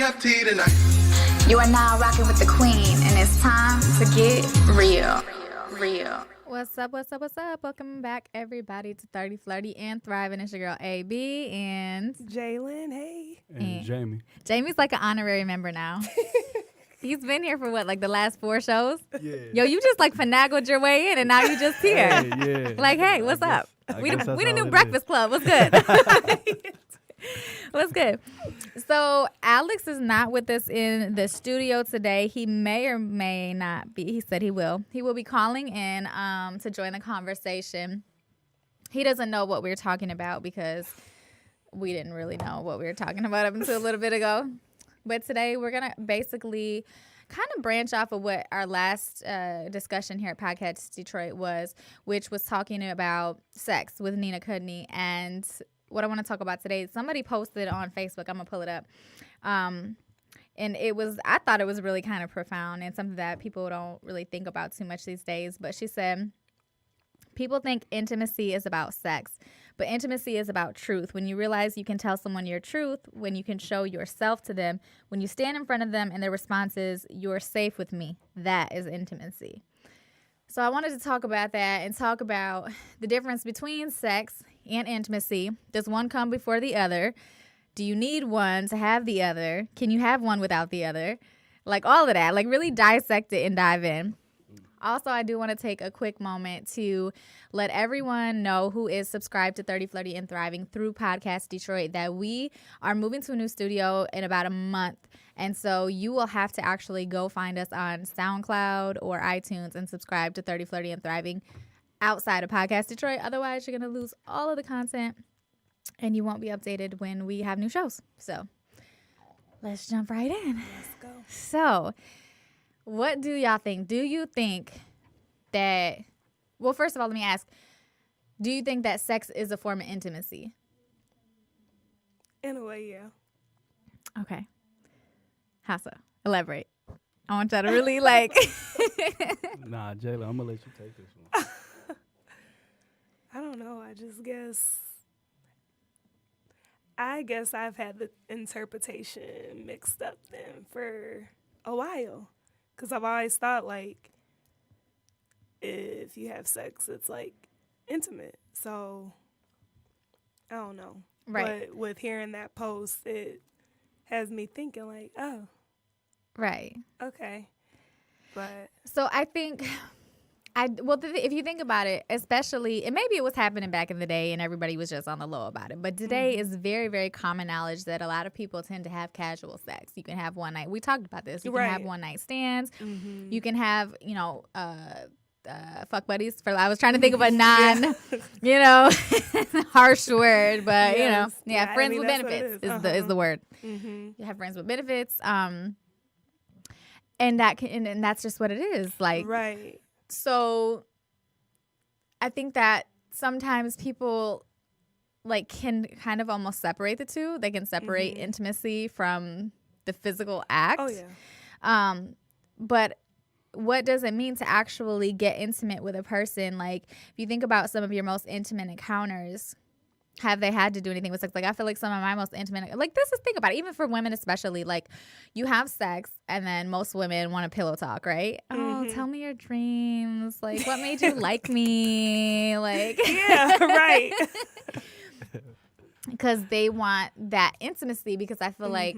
TFT tonight. You are now rocking with the queen, and it's time to get real. What's up? Welcome back, everybody, to 30, Flirty, and Thriving. It's your girl, AB, and Jalen, hey. And Jamie. Jamie's like an honorary member now. He's been here for what, like the last 4 shows? Yeah. Yo, you just like finagled your way in, and now you just here. Hey, yeah. Like, hey, what's up? We the new Breakfast Club. What's good? What's good? So Alex is not with us in the studio today. He may or may not be. He said he will. He will be calling in to join the conversation. He doesn't know what we were talking about because we didn't really know what we were talking about up until a little bit ago. But today we're going to basically kind of branch off of what our last discussion here at Podcast Detroit was, which was talking about sex with Nina Kudney. And what I want to talk about today, somebody posted on Facebook, I'm going to pull it up. And I thought it was really kind of profound and something that people don't really think about too much these days. But she said, people think intimacy is about sex, but intimacy is about truth. When you realize you can tell someone your truth, when you can show yourself to them, when you stand in front of them and their response is, "You're safe with me," that is intimacy. So I wanted to talk about that and talk about the difference between sex and intimacy. Does one come before the other? Do you need one to have the other? Can you have one without the other? Like all of that, like really dissect it and dive in. Also, I do want to take a quick moment to let everyone know who is subscribed to 30, Flirty, and Thriving through Podcast Detroit that we are moving to a new studio in about a month. And so you will have to actually go find us on SoundCloud or iTunes and subscribe to 30, Flirty, and Thriving outside of Podcast Detroit. Otherwise, you're going to lose all of the content and you won't be updated when we have new shows. So let's jump right in. Let's go. So what do y'all think? Do you think that, well, first of all, let me ask, do you think that sex is a form of intimacy? In a way, yeah. Okay. Hassa, elaborate. I want y'all to really like. Nah, Jayla, I'm going to let you take this one. I don't know. I guess I've had the interpretation mixed up then for a while. Because I've always thought, like, if you have sex, it's, like, intimate. So, I don't know. Right. But with hearing that post, it has me thinking, like, oh. Right. Okay. But. So I think, if you think about it, especially, and maybe it was happening back in the day and everybody was just on the low about it, but today is very, very common knowledge that a lot of people tend to have casual sex. You can have one night. We talked about this. You can have one night stands. Mm-hmm. You can have, fuck buddies. I was trying to think of a harsh word, but yes. Friends with benefits is the word. Mm-hmm. You have friends with benefits, and that's just what it is. Like, right. So I think that sometimes people like can kind of almost separate the two. They can separate intimacy from the physical act. Oh yeah. But what does it mean to actually get intimate with a person? Like, if you think about some of your most intimate encounters, have they had to do anything with sex? Like, I feel like some of my most intimate, like, think about it, even for women especially, like, you have sex and then most women want to pillow talk, right? Oh, tell me your dreams. Like, what made you like me? Like, yeah, right. Because they want that intimacy, because I feel like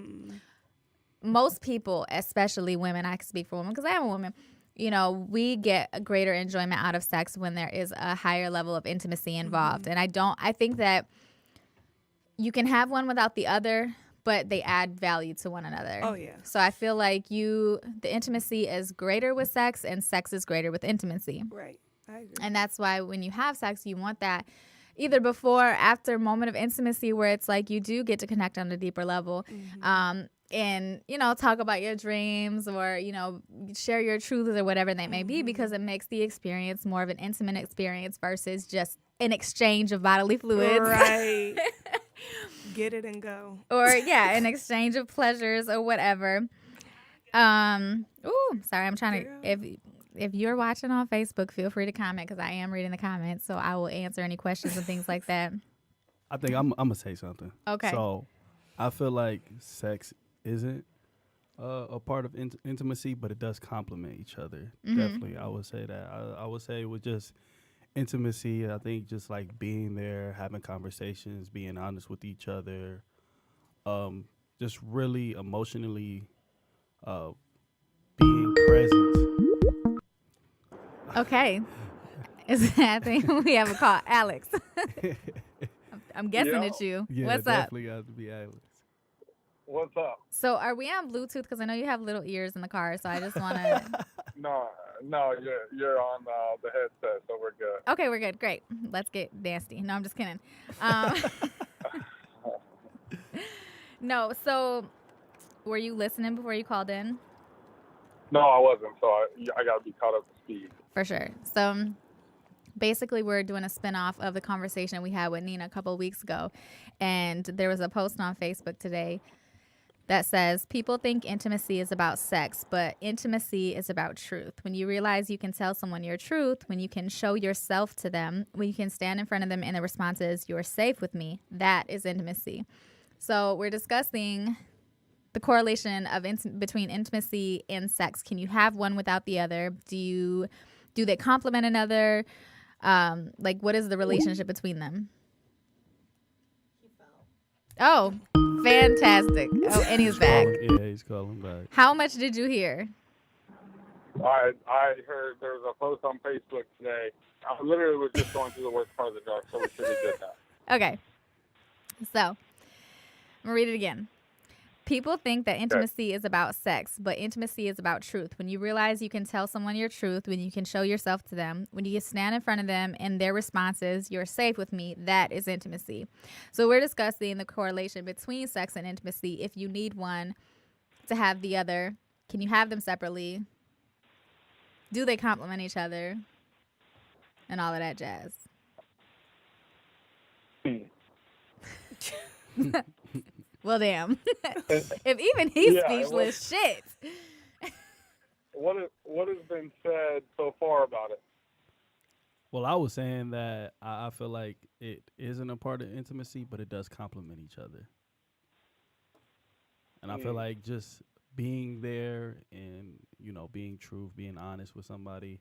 most people, especially women, I can speak for women because I am a woman, we get a greater enjoyment out of sex when there is a higher level of intimacy involved. And I think that you can have one without the other, but they add value to one another. Oh, yeah. So I feel like the intimacy is greater with sex and sex is greater with intimacy. Right. I agree. And that's why when you have sex, you want that either before or after moment of intimacy where it's like you do get to connect on a deeper level. And, talk about your dreams or, share your truths or whatever they may be, because it makes the experience more of an intimate experience versus just an exchange of bodily fluids. Right. Get it and go. Or, an exchange of pleasures or whatever. Sorry, I'm trying to, if you're watching on Facebook, feel free to comment because I am reading the comments, so I will answer any questions and things like that. I think I'm going to say something. Okay. So I feel like sex isn't a part of intimacy, but it does complement each other. Mm-hmm. Definitely, I would say that. I would say with just intimacy, I think just like being there, having conversations, being honest with each other, just really emotionally being present. Okay. I think we have a call. Alex. I'm guessing it's you. Yeah, What's up? definitely got to be Alex. What's up? So are we on Bluetooth? Because I know you have little ears in the car, so I just want to... No, you're on the headset, so we're good. Okay, we're good. Great. Let's get nasty. No, I'm just kidding. No, so were you listening before you called in? No, I wasn't, so I got to be caught up to speed. For sure. So basically, we're doing a spinoff of the conversation we had with Nina a couple of weeks ago. And there was a post on Facebook today that says, people think intimacy is about sex, but intimacy is about truth. When you realize you can tell someone your truth, when you can show yourself to them, when you can stand in front of them and the response is, you're safe with me, that is intimacy. So we're discussing the correlation of between intimacy and sex. Can you have one without the other? Do they complement another? Like, what is the relationship between them? Oh, fantastic. Oh, and he's back. Yeah, he's calling back. How much did you hear? I heard there was a post on Facebook today. I literally was just going through the worst part of the drive, so we should have did that. Okay. So, I'm going to read it again. People think that intimacy is about sex, but intimacy is about truth. When you realize you can tell someone your truth, when you can show yourself to them, when you can stand in front of them and their response is, you're safe with me, that is intimacy. So we're discussing the correlation between sex and intimacy. If you need one to have the other, can you have them separately? Do they complement each other? And all of that jazz. Well, damn. If even he's speechless, shit. What has been said so far about it? Well, I was saying that I feel like it isn't a part of intimacy, but it does complement each other. And I feel like just being there and, being true, being honest with somebody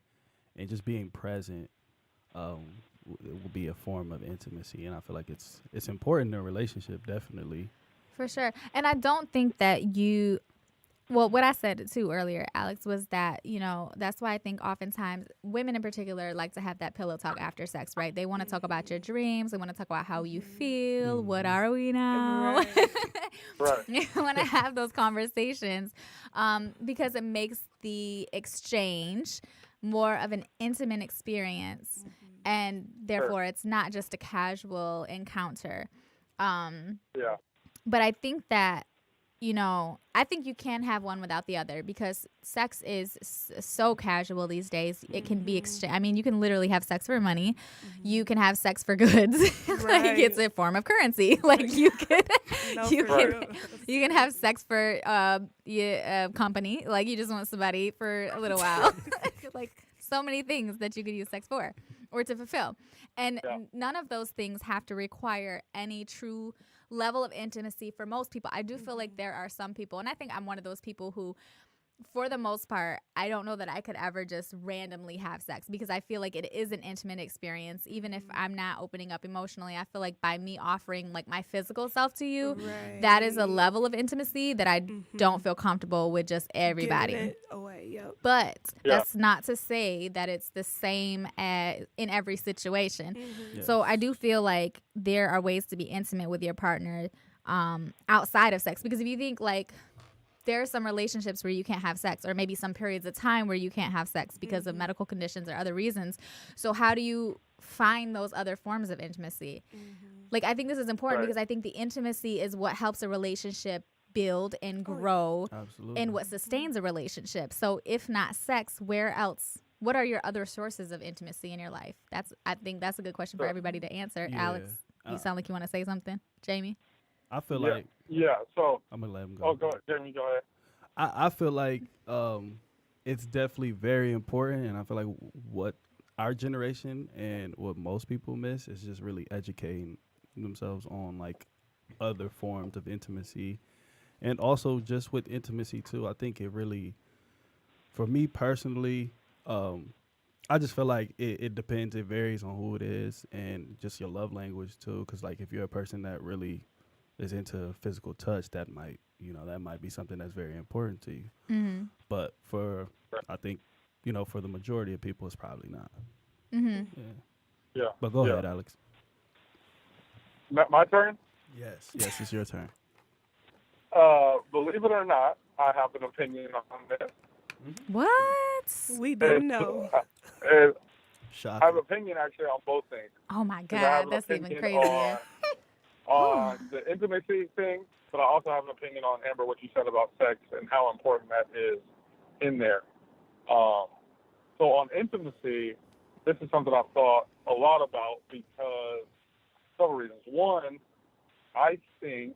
and just being present it will be a form of intimacy. And I feel like it's important in a relationship, definitely. For sure. And I don't think that what I said too earlier, Alex, was that, that's why I think oftentimes women in particular like to have that pillow talk after sex, right? They want to talk about your dreams. They want to talk about how you feel. What are we now? Right. You want to have those conversations because it makes the exchange more of an intimate experience. And therefore, it's not just a casual encounter. Yeah. But I think that, I think you can have one without the other because sex is so casual these days. It can be you can literally have sex for money. You can have sex for goods. Like it's a form of currency. Like you can have sex for company. Like you just want somebody for a little while. Like so many things that you could use sex for or to fulfill. And none of those things have to require any true level of intimacy for most people. I do feel like there are some people, and I think I'm one of those people who, for the most part, I don't know that I could ever just randomly have sex because I feel like it is an intimate experience. Even if I'm not opening up emotionally, I feel like by me offering like my physical self to you, that is a level of intimacy that I don't feel comfortable with just everybody. Giving it away, yep. But that's not to say that it's the same as in every situation. Yes. So I do feel like there are ways to be intimate with your partner outside of sex. Because if you think like there are some relationships where you can't have sex or maybe some periods of time where you can't have sex because of medical conditions or other reasons. So how do you find those other forms of intimacy? Like I think this is important because I think the intimacy is what helps a relationship build and grow and what sustains a relationship. So if not sex, where else? What are your other sources of intimacy in your life? I think that's a good question for everybody to answer. Yeah. Alex, you sound like you want to say something. Jamie? I feel like so I'm gonna let him go. Oh, go ahead, Jamie. Go ahead. I feel like it's definitely very important, and I feel like what our generation and what most people miss is just really educating themselves on like other forms of intimacy And also just with intimacy too, I think it really, for me personally, I just feel like it depends. It varies on who it is and just your love language too. Because like if you're a person that really is into physical touch, that might be something that's very important to you. Mm-hmm. But I think, for the majority of people, it's probably not. Mm-hmm. Yeah. But go ahead, Alex. My turn? Yes, it's your turn. Believe it or not, I have an opinion on this. What? We didn't know. Shocking. I have an opinion actually on both things. Oh my 'Cause I have God, an that's even opinion crazier. on the intimacy thing, but I also have an opinion on, Amber, what you said about sex and how important that is in there. So on intimacy, this is something I've thought a lot about because several reasons. One, I think,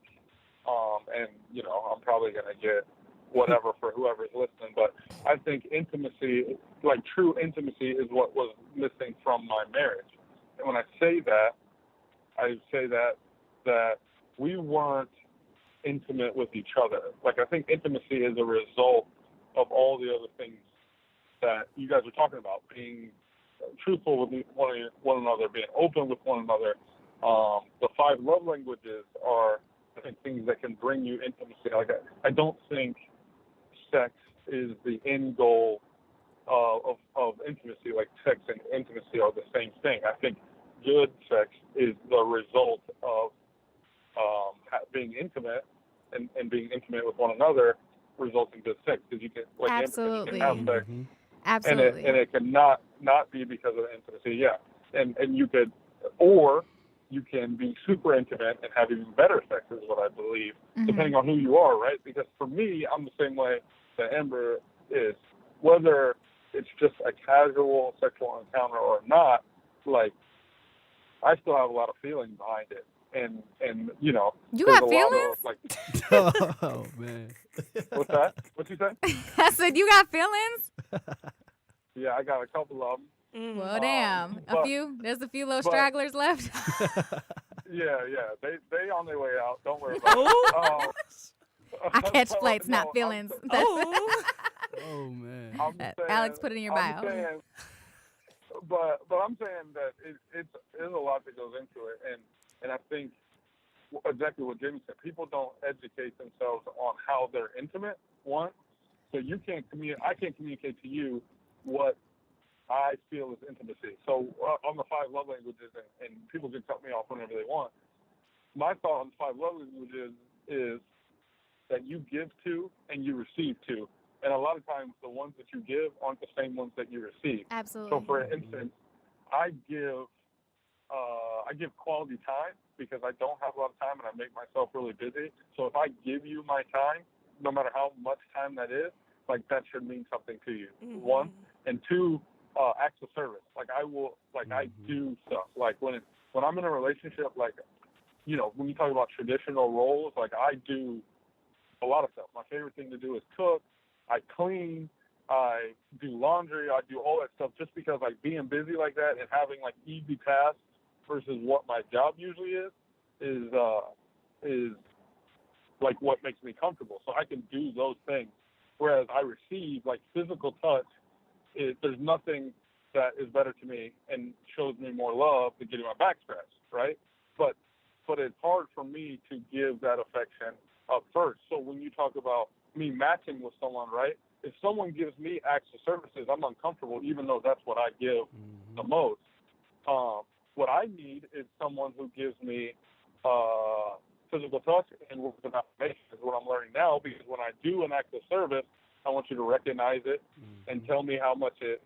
and I'm probably going to get whatever for whoever's listening, but I think intimacy, like true intimacy, is what was missing from my marriage. And when I say that, I say that we weren't intimate with each other. Like, I think intimacy is a result of all the other things that you guys are talking about, being truthful with one another, being open with one another. The 5 love languages are, I think, things that can bring you intimacy. Like, I don't think sex is the end goal of intimacy. Like, sex and intimacy are the same thing. I think good sex is the result of being intimate, and being intimate with one another results in good sex, because you can, like, Absolutely. you can have sex, Absolutely. and it can not be because of intimacy. Yeah, and you could, or you can be super intimate and have even better sex, is what I believe, depending on who you are, right? Because for me, I'm the same way that Amber is. Whether it's just a casual sexual encounter or not, like, I still have a lot of feelings behind it. And you there's got a feelings? lot of, like, Oh, man. What's that? What you said? I said, you got feelings? Yeah, I got a couple of them. Well, damn. but- There's a few little but- stragglers left. Yeah, they on their way out. Don't worry about it. I catch so, flights, no, not feelings. Oh, man. I'm saying, Alex, put it in your bio. Saying, but I'm saying that there's a lot that goes into it, and I think exactly what Jamie said. People don't educate themselves on how they're intimate. One, so I can't communicate to you what I feel is intimacy. So on the 5 love languages, and people can cut me off whenever they want. My thought on the 5 love languages is that you give to and you receive to. And a lot of times the ones that you give aren't the same ones that you receive. Absolutely. So for instance, I give quality time because I don't have a lot of time and I make myself really busy. So if I give you my time, no matter how much time that is, like, that should mean something to you. One. And two, acts of service. Like, I will, like, I do stuff. Like, when I'm in a relationship, like, when you talk about traditional roles, like, I do a lot of stuff. My favorite thing to do is cook. I clean. I do laundry. I do all that stuff just because, like, being busy like that and having, like, easy tasks versus what my job usually is like what makes me comfortable. So I can do those things. Whereas I receive, like, physical touch. There's nothing that is better to me and shows me more love than getting my back scratched, right? But it's hard for me to give that affection up first. So when you talk about me matching with someone, right? If someone gives me acts of services, I'm uncomfortable, even though that's what I give the most. What I need is someone who gives me physical touch and words of affirmation, is what I'm learning now, because when I do an act of service, I want you to recognize it and tell me how much it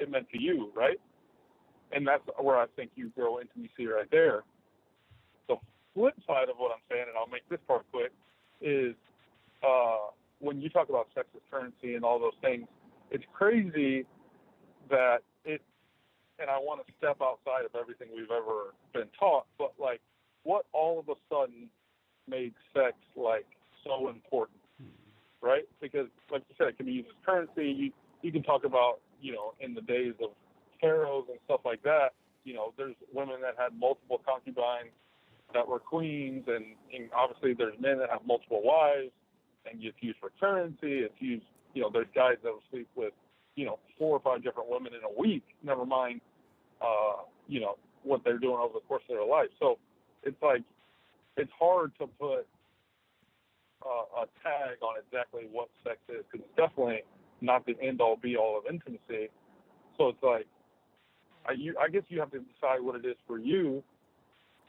meant to you, right? And that's where I think you grow intimacy right there. The flip side of what I'm saying, and I'll make this part quick, is when you talk about sex as currency and all those things, it's crazy that and I want to step outside of everything we've ever been taught, but, like, what all of a sudden made sex, like, so important, right? Because, like you said, it can be used as currency. You can talk about, in the days of pharaohs and stuff like that, there's women that had multiple concubines that were queens, and obviously there's men that have multiple wives, and it's used for currency. It's used, there's guys that will sleep with, 4 or 5 different women in a week. Never mind, what they're doing over the course of their life. So it's like it's hard to put a tag on exactly what sex is, because it's definitely not the end-all, be-all of intimacy. So it's like I guess you have to decide what it is for you,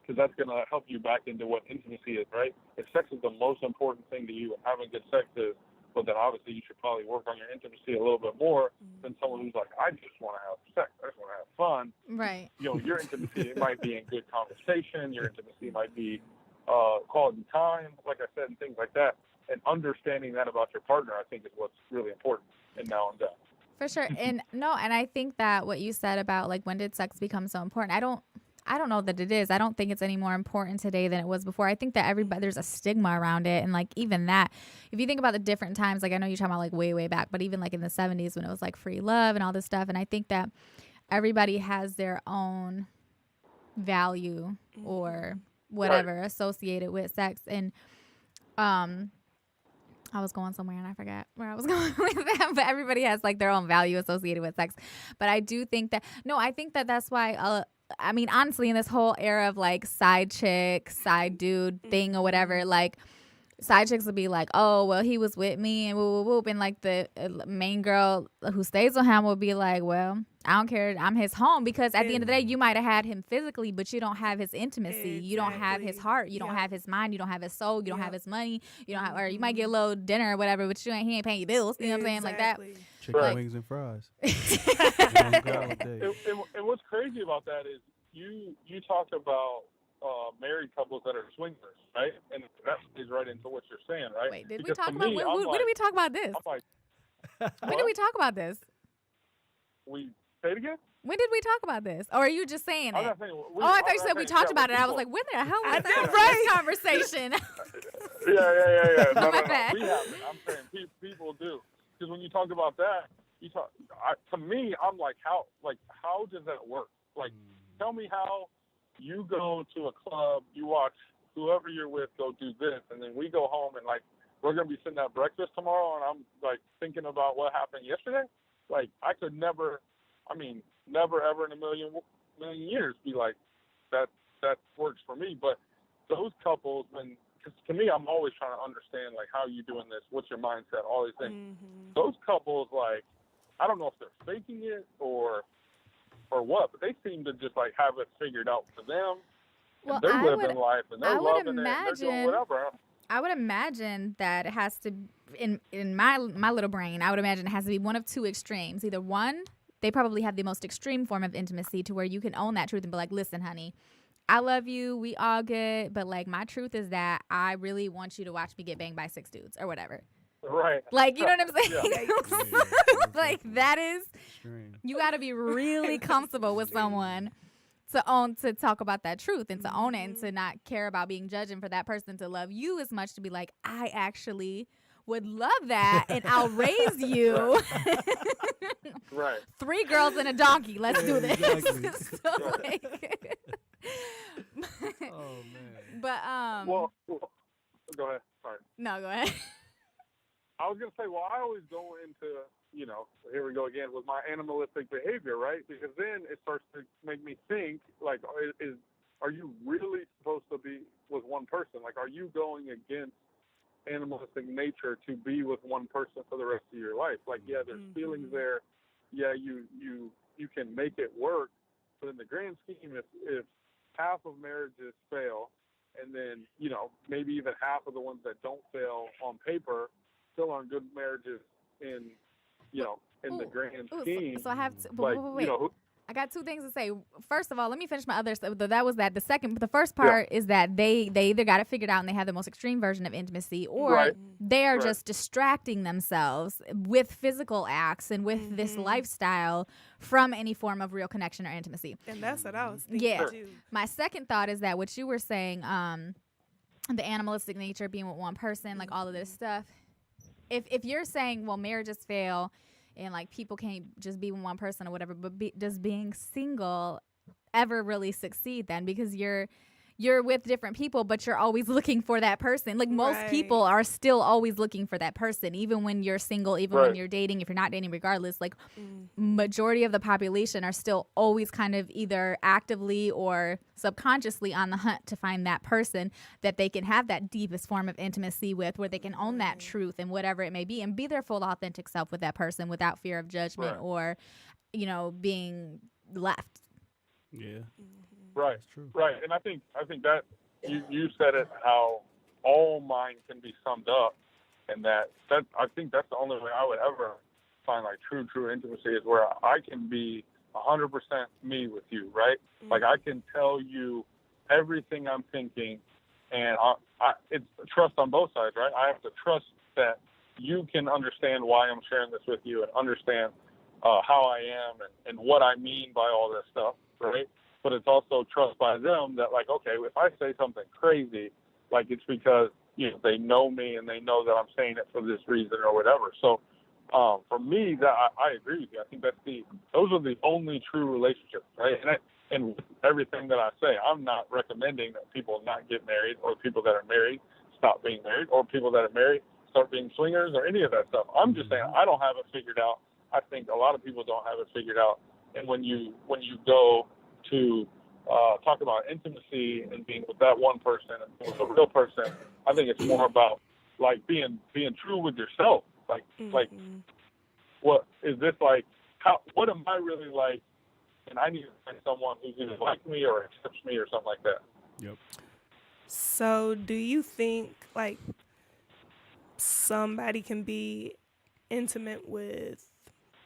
because that's going to help you back into what intimacy is, right? If sex is the most important thing to you and having good sex is, but then obviously you should probably work on your intimacy a little bit more than someone who's like, I just want to have sex. I just want to have fun. Right. Your intimacy, it might be in good conversation. Your intimacy might be quality time, like I said, and things like that. And understanding that about your partner, I think, is what's really important in now and then. For sure. And I think that what you said about like when did sex become so important, I don't know that it is. I don't think it's any more important today than it was before. I think that there's a stigma around it. And like even that, if you think about the different times, like I know you're talking about like way, way back, but even like in the 70s when it was like free love and all this stuff. And I think that everybody has their own value or whatever associated with sex. And I was going somewhere and I forgot where I was going with that, but everybody has like their own value associated with sex. But I do think that, I think that that's why, honestly, in this whole era of like side chick, side dude thing or whatever, like side chicks will be like, oh, well, he was with me and whoop, whoop, whoop. And like the main girl who stays with him will be like, well, I don't care. I'm his home, because at the end of the day, you might have had him physically, but you don't have his intimacy. Exactly. You don't have his heart. You don't have his mind. You don't have his soul. You don't have his money. You don't have, or you might get a little dinner or whatever, but he ain't paying your bills. You know what I'm saying? Like that. Chicken wings and fries. And what's crazy about that is you talked about married couples that are swingers, right? And that plays right into what you're saying, right? Wait, did we talk about when did we talk about this? I'm like, when did we talk about this? We say it again? When did we talk about this? Or are you just saying it? I thought you said we talked about it. I was like, when the hell was that right conversation? Yeah. No. Bad. We haven't. I'm saying people do. Because when you talk about that, to me, I'm like, how does that work? Like, tell me how you go to a club, you watch whoever you're with go do this, and then we go home and like we're gonna be sitting at breakfast tomorrow, and I'm like thinking about what happened yesterday. Like I could never ever in a million years be like that works for me. But those couples, because to me, I'm always trying to understand like how you doing this, what's your mindset, all these things. Those couples, like I don't know if they're faking it or what, but they seem to just like have it figured out for them. Well, and they're living life and they're loving it and they're doing whatever. I would imagine that it has to, in my little brain, I would imagine it has to be one of two extremes. Either one, they probably have the most extreme form of intimacy to where you can own that truth and be like, listen, honey, I love you, we all good, but like my truth is that I really want you to watch me get banged by 6 dudes or whatever. Right. Like, you know what I'm saying? Yeah. Like that is, you got to be really comfortable with someone to talk about that truth and to own it and to not care about being judged, and for that person to love you as much to be like, I actually would love that and I'll raise you. Right. 3 girls and a donkey. Let's do this. Exactly. So, like, Oh man. but Well, go ahead. Sorry. no, go ahead. I was gonna say, well, I always go into, here we go again with my animalistic behavior, right? Because then it starts to make me think, like, are you really supposed to be with one person? Like, are you going against animalistic nature to be with one person for the rest of your life? Like, yeah, there's feelings there. Yeah, you can make it work, but in the grand scheme, if half of marriages fail, and then maybe even half of the ones that don't fail on paper still aren't good marriages in the grand scheme. So I have to, like, wait. I got 2 things to say. First of all, let me finish my other stuff. That was that. The first part is that they either got it figured out and they have the most extreme version of intimacy, or they are just distracting themselves with physical acts and with this lifestyle from any form of real connection or intimacy. And that's what I was thinking. Yeah. Too. My second thought is that what you were saying, the animalistic nature, being with one person, like all of this stuff. If you're saying, well, marriages fail and like people can't just be with one person or whatever, but does being single ever really succeed then? Because you're you're with different people, but you're always looking for that person. Like most people are still always looking for that person, even when you're single, even when you're dating, if you're not dating, regardless. Like majority of the population are still always kind of either actively or subconsciously on the hunt to find that person that they can have that deepest form of intimacy with, where they can own that truth and whatever it may be, and be their full authentic self with that person without fear of judgment or, you know, being left. Yeah. Right. That's true. Right. And I think that you said it how all mine can be summed up, and that I think that's the only way I would ever find like true intimacy is where I can be 100% me with you, right? Like I can tell you everything I'm thinking, and it's trust on both sides, right? I have to trust that you can understand why I'm sharing this with you and understand how I am and what I mean by all this stuff, right? But it's also trust by them that, like, okay, if I say something crazy, like it's because, you know, they know me and they know that I'm saying it for this reason or whatever. So for me, that I agree with you. I think those are the only true relationships, right? And with everything that I say, I'm not recommending that people not get married, or people that are married stop being married, or people that are married start being swingers, or any of that stuff. I'm just saying I don't have it figured out. I think a lot of people don't have it figured out. And when you go to talk about intimacy and being with that one person and with a real person, I think it's more about like being true with yourself. Like what is this like? What am I really like? And I need to find someone who's either like me or accepts me or something like that. Yep. So do you think like somebody can be intimate with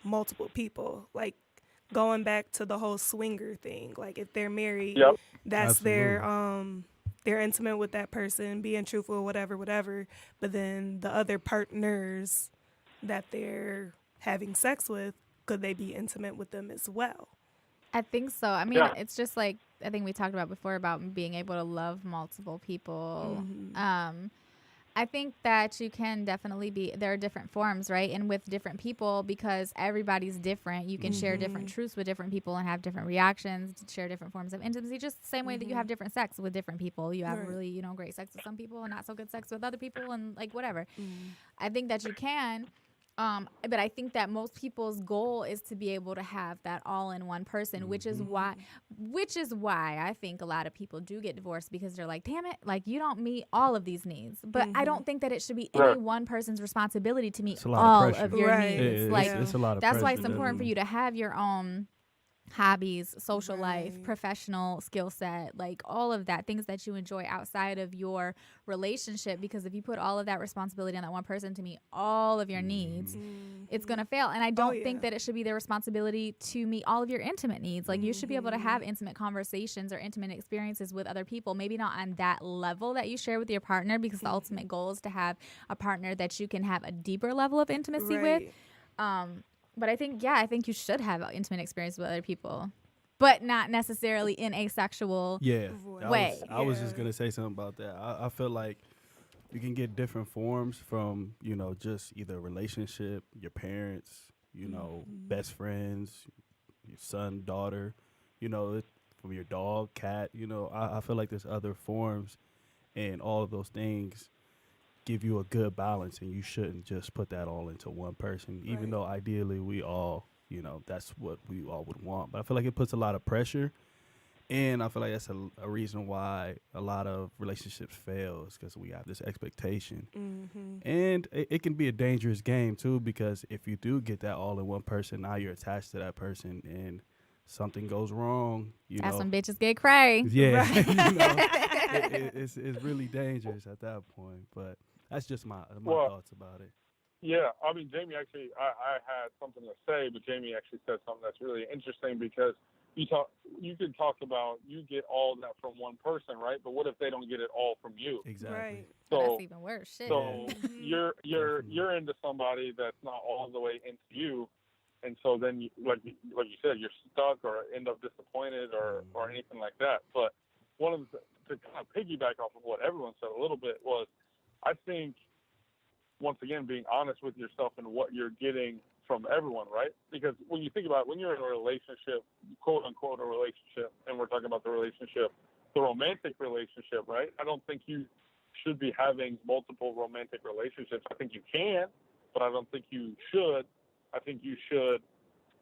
multiple people? Like going back to the whole swinger thing, like if they're married, that's Absolutely. they're intimate with that person, being truthful, whatever, but then the other partners that they're having sex with, could they be intimate with them as well? I think so. I mean, it's just like I think we talked about before about being able to love multiple people. I think that you can definitely there are different forms, right? And with different people, because everybody's different, you can share different truths with different people and have different reactions, share different forms of intimacy, just the same way that you have different sex with different people. You have really, you know, great sex with some people and not so good sex with other people and like whatever. I think that you can. But I think that most people's goal is to be able to have that all in one person, which is why I think a lot of people do get divorced, because they're like, damn it, like you don't meet all of these needs. But I don't think that it should be any one person's responsibility to meet all of your needs. It's a lot of that's pressure. why it's important for you to have your own hobbies, social life, professional skill set, like all of that, things that you enjoy outside of your relationship, because if you put all of that responsibility on that one person to meet all of your needs, it's going to fail. And I don't think that it should be their responsibility to meet all of your intimate needs. Like you should be able to have intimate conversations or intimate experiences with other people, maybe not on that level that you share with your partner, because the ultimate goal is to have a partner that you can have a deeper level of intimacy with. But I think you should have an intimate experience with other people, but not necessarily in a sexual way. I was just going to say something about that. I feel like you can get different forms from, you know, just either a relationship, your parents, you know, best friends, your son, daughter, you know, from your dog, cat, you know. I feel like there's other forms, and all of those things give you a good balance, and you shouldn't just put that all into one person, even though ideally we all, you know, that's what we all would want. But I feel like it puts a lot of pressure, and I feel like that's a reason why a lot of relationships fail, is because we have this expectation. And it can be a dangerous game too, because if you do get that all in one person, now you're attached to that person, and something goes wrong, you know. That's when bitches get cray. Yeah. You know, it's really dangerous at that point. But that's just my thoughts about it. Yeah, I mean, Jamie actually, I had something to say, but Jamie actually said something that's really interesting, because you could talk about you get all that from one person, right? But what if they don't get it all from you? Exactly. So that's even worse. Shit. So you're into somebody that's not all the way into you, and so then like you said, you're stuck or end up disappointed or anything like that. But one of the, to kind of piggyback off of what everyone said a little bit was, I think, once again, being honest with yourself and what you're getting from everyone, right? Because when you think about it, when you're in a relationship, quote unquote a relationship, and we're talking about the relationship the romantic relationship, right? I don't think you should be having multiple romantic relationships. I think you can, but I don't think you should. I think you should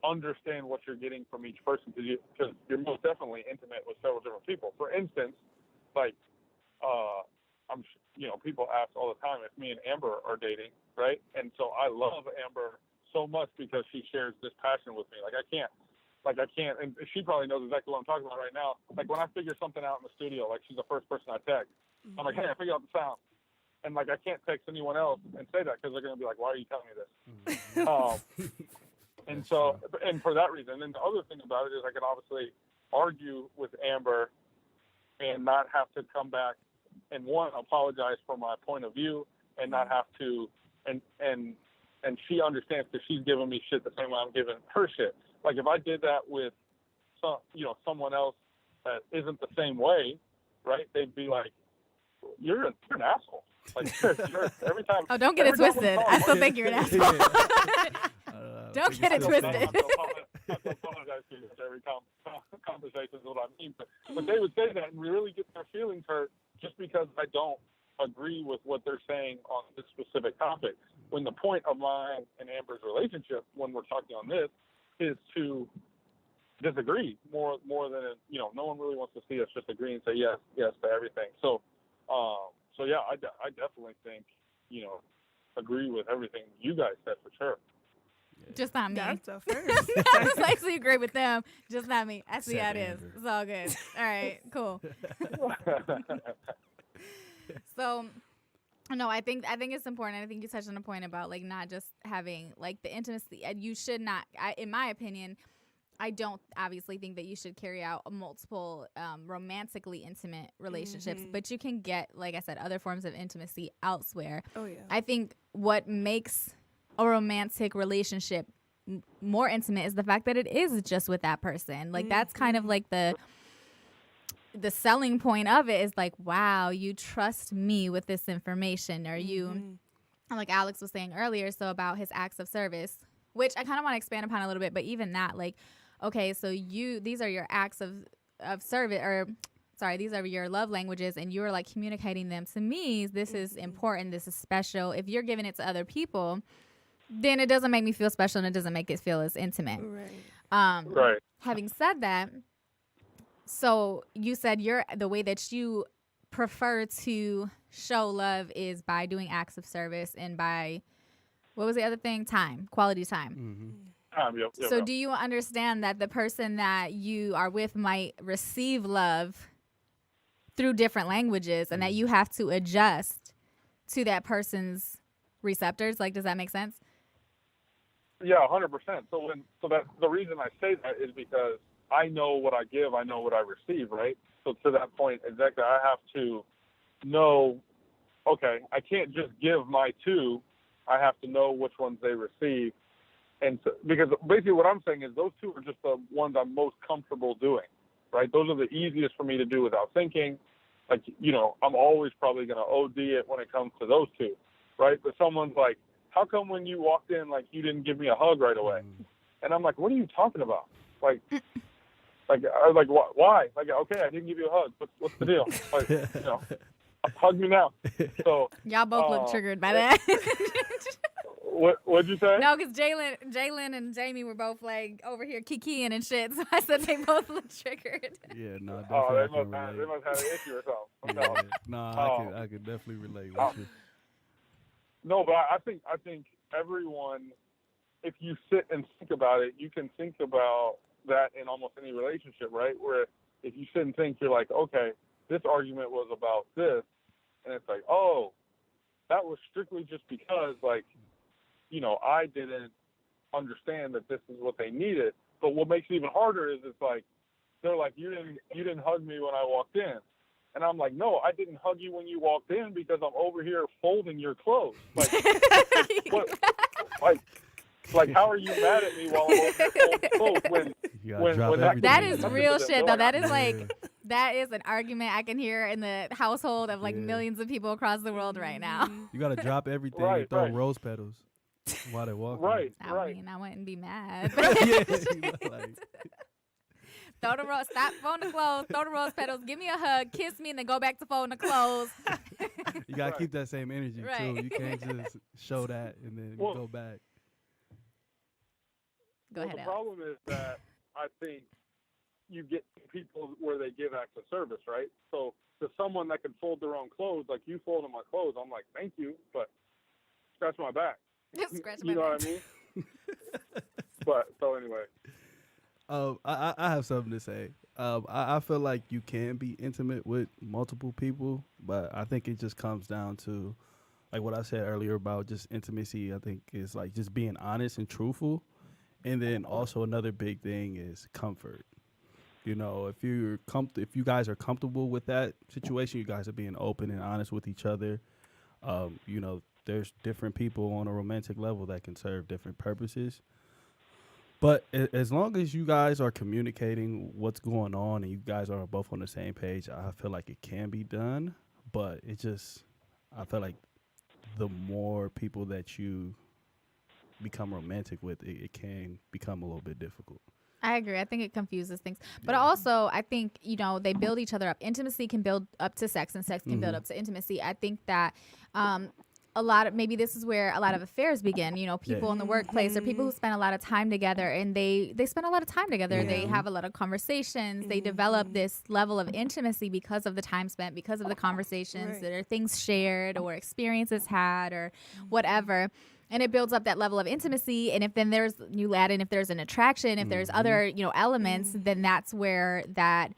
understand what you're getting from each person because you're most definitely intimate with several different people. For instance, like, people ask all the time if me and Amber are dating, right? And so I love Amber so much because she shares this passion with me. I can't, and she probably knows exactly what I'm talking about right now. Like, when I figure something out in the studio, like, she's the first person I text. I'm like, hey, I figured out the sound. And, like, I can't text anyone else and say that because they're going to be like, why are you telling me this? And so, and for that reason. And the other thing about it is I can obviously argue with Amber and not have to come back and, one, apologize for my point of view and not have to, and she understands because she's giving me shit the same way I'm giving her shit. Like, if I did that with someone else that isn't the same way, right, they'd be like, you're an asshole. Like, you're every time. Oh, don't get it twisted. I still think you're an asshole. Don't get it twisted. I apologize to you every conversation is what I mean. But they would say that and really get their feelings hurt just because I don't agree with what they're saying on this specific topic. When the point of mine and Amber's relationship, when we're talking on this, is to disagree more than, no one really wants to see us just agree and say yes to everything. So yeah, I definitely think, agree with everything you guys said for sure. Just not me. That's a first. I was actually agree with them. Just not me. I see how it is. It's all good. All right, cool. So, no, I think it's important. I think you touched on a point about, like, not just having, like, the intimacy. You should not, in my opinion, I don't obviously think that you should carry out multiple romantically intimate relationships, but you can get, like I said, other forms of intimacy elsewhere. Oh, yeah. I think what makes a romantic relationship more intimate is the fact that it is just with that person. Like, that's kind of like the selling point of it is like, wow, you trust me with this information, or you, like Alex was saying earlier, so about his acts of service, which I kind of want to expand upon a little bit, but even that, like, okay, so these are your acts of service, or sorry, these are your love languages, and you're like communicating them to me. This is important. This is special. If you're giving it to other people, then it doesn't make me feel special, and it doesn't make it feel as intimate. Right. Right. Having said that, so you said the way that you prefer to show love is by doing acts of service and by, what was the other thing? Quality time. Yep, so do you understand that the person that you are with might receive love through different languages and that you have to adjust to that person's receptors? Like, does that make sense? Yeah, 100%. So that the reason I say that is because I know what I give, I know what I receive, right? So to that point, exactly, I have to know, okay, I can't just give my two, I have to know which ones they receive. And so, because basically what I'm saying is those two are just the ones I'm most comfortable doing, right? Those are the easiest for me to do without thinking. Like, I'm always probably going to OD it when it comes to those two, right? But someone's like, how come when you walked in, like, you didn't give me a hug right away? And I'm like, what are you talking about? Like I was like, why? Like, okay, I didn't give you a hug. What's the deal? Like, hug me now. So y'all both look triggered by that. What'd you say? No, because Jalen and Jamie were both like over here kikiing and shit. So I said they both look triggered. Yeah, no, definitely. They must have an issue or something. I could definitely relate with you. No, but I think everyone, if you sit and think about it, you can think about that in almost any relationship, right? Where if you sit and think, you're like, okay, this argument was about this, and it's like, oh, that was strictly just because, like, I didn't understand that this is what they needed. But what makes it even harder is it's like, they're like, you didn't hug me when I walked in. And I'm like, no, I didn't hug you when you walked in because I'm over here folding your clothes. Like, like how are you mad at me while I'm over here folding clothes when that is real shit, though. That is like, that is an argument I can hear in the household of like millions of people across the world right now. You got to drop everything and throw rose petals while they walk. Right, I mean, I wouldn't be mad. Throw the rose. Stop folding the clothes. Throw the rose petals. Give me a hug. Kiss me, and then go back to folding the clothes. You gotta keep that same energy Right. too. You can't just show that and then go back. Go ahead, The Alex. problem is that I think you get people where they give acts of service, right? So to someone that can fold their own clothes, like you folding my clothes, I'm like, thank you, but scratch my back. Scratch You my know back. what I mean? But so anyway, I have something to say. I feel like you can be intimate with multiple people, but I think it just comes down to, like what I said earlier about just intimacy. I think is like just being honest and truthful, and then also another big thing is comfort. You know, if you guys are comfortable with that situation, you guys are being open and honest with each other. You know, there's different people on a romantic level that can serve different purposes. But as long as you guys are communicating what's going on and you guys are both on the same page, I feel like it can be done. But I feel like the more people that you become romantic with, it can become a little bit difficult. I agree. I think it confuses things. But also, I think, you know, they build each other up. Intimacy can build up to sex, and sex can build up to intimacy. I think that maybe this is where a lot of affairs begin. You know, people in the workplace or people who spend a lot of time together, and they spend a lot of time together. Yeah. They have a lot of conversations. They develop this level of intimacy because of the time spent, because of the conversations. There are things shared or experiences had or whatever. And it builds up that level of intimacy. And if then there's if there's an attraction, if there's other, you know, elements, then that's where that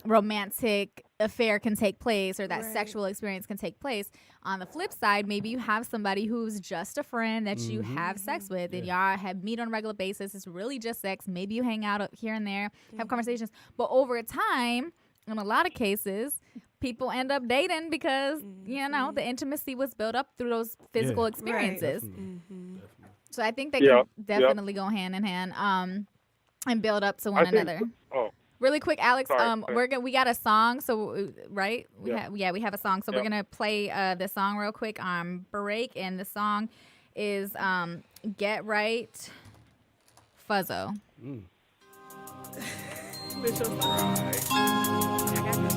romantic affair can take place, or that sexual experience can take place. On the flip side, maybe you have somebody who's just a friend that you have sex with, and y'all meet on a regular basis. It's really just sex. Maybe you hang out here and there, have conversations. But over time, in a lot of cases, people end up dating because, you know, the intimacy was built up through those physical experiences. Definitely. So I think they can definitely go hand in hand and build up to one another. Really quick, Alex, we got a song, so right? We have a song. So we're going to play the song real quick on break, and the song is Get Right, Fuzzo.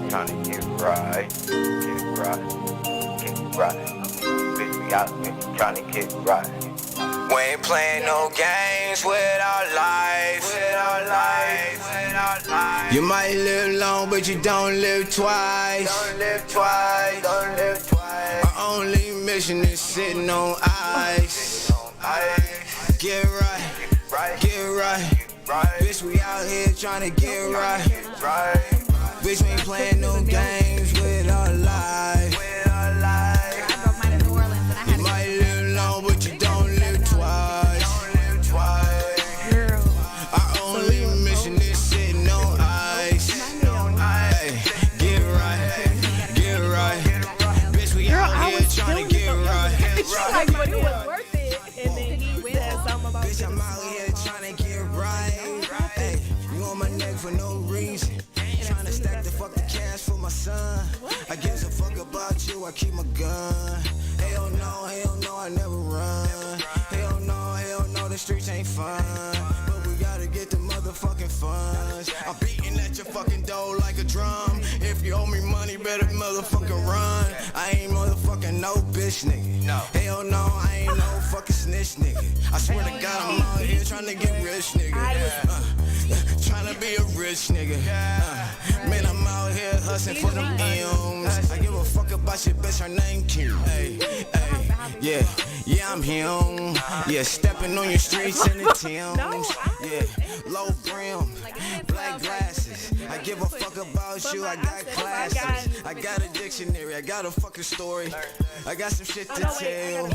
Trying to get right. Bitch, we out here trying to get right. We ain't playing no games with our life. You might live long, but you don't live twice. Our only mission is sitting on ice. Get right. Bitch, we out here trying to get right. Bitch, we ain't playing no games with our life. You might live long, but you don't live twice. Our only mission is sitting on ice. Hey, get right. Bitch, we out here trying to get right. But it was worth it. And then he said something about Bitch, I'm out here trying to get right. Hey, you on my neck for no reason. Trying to stack the fucking cash for my son. I gives a fuck about you, I keep my gun. Hell no, I never run. Hell no, the streets ain't fun. But we gotta get the motherfucking funds. I'm beating at your fucking door like a drum. If you owe me money, better motherfucking run. I ain't motherfucking no bitch nigga. Hell no, I ain't no fucking snitch nigga. I swear to God, I'm out here trying to get rich nigga. Trying to be a rich nigga. Man, I'm out here hustling for them M's. I give a fuck about your bitch, her name Kim. Hey, yeah, I'm him. Yeah, stepping on your streets in the Timbs. Yeah, low brim, black glasses. I give a fuck about you, I got classes. I got a dictionary, I got a fucking story. I got some shit to tell.